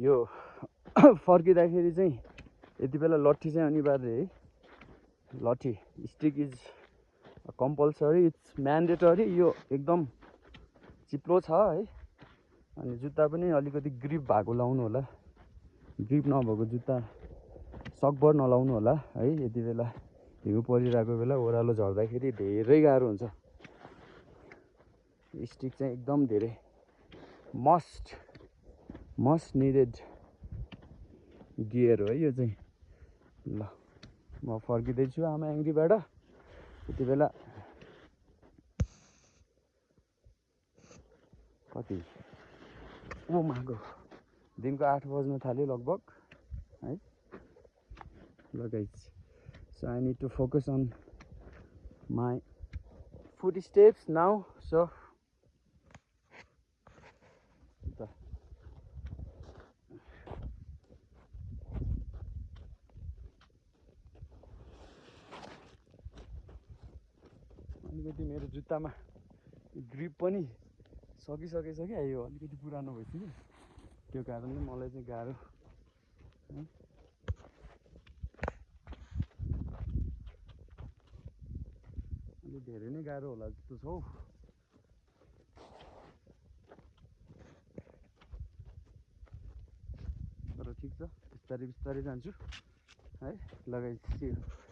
यो फर्किँदाखेरि चाहिँ यति बेला लट्ठी चाहिँ अनिवार्य है। लट्ठी stick is compulsory, it's mandatory. यो एकदम चिप्लो छ है। अनि जुत्ता पनि अलिकति ग्रिप भएको लाउनु होला, ग्रिप नभएको जुत्ता सकभर नलाउनु होला है। यति बेला हिउँ परिरहेको बेला ओह्रालो झर्दाखेरि धेरै गाह्रो हुन्छ। स्टिक चाहिँ एकदम धेरै मस्ट निडेड गियर हो है यो चाहिँ। ल म फर्किँदैछु आमायाङरीबाट। यति बेला कति ओ मागो दिनको 8 बज्न थाल्यो लगभग है। ल guys, so I need to focus on my footsteps now. So अलिकति मेरो जुत्तामा ग्रिप पनि सकिसकेछ क्या। यो अलिकति पुरानो भइसक्यो, त्यो कारणले मलाई चाहिँ गाह्रो है। अलि धेरै नै गाह्रो होला जस्तो छ हौ। तर ठिक छ, बिस्तारै बिस्तारै जान्छु है। लगाइदिन्छु।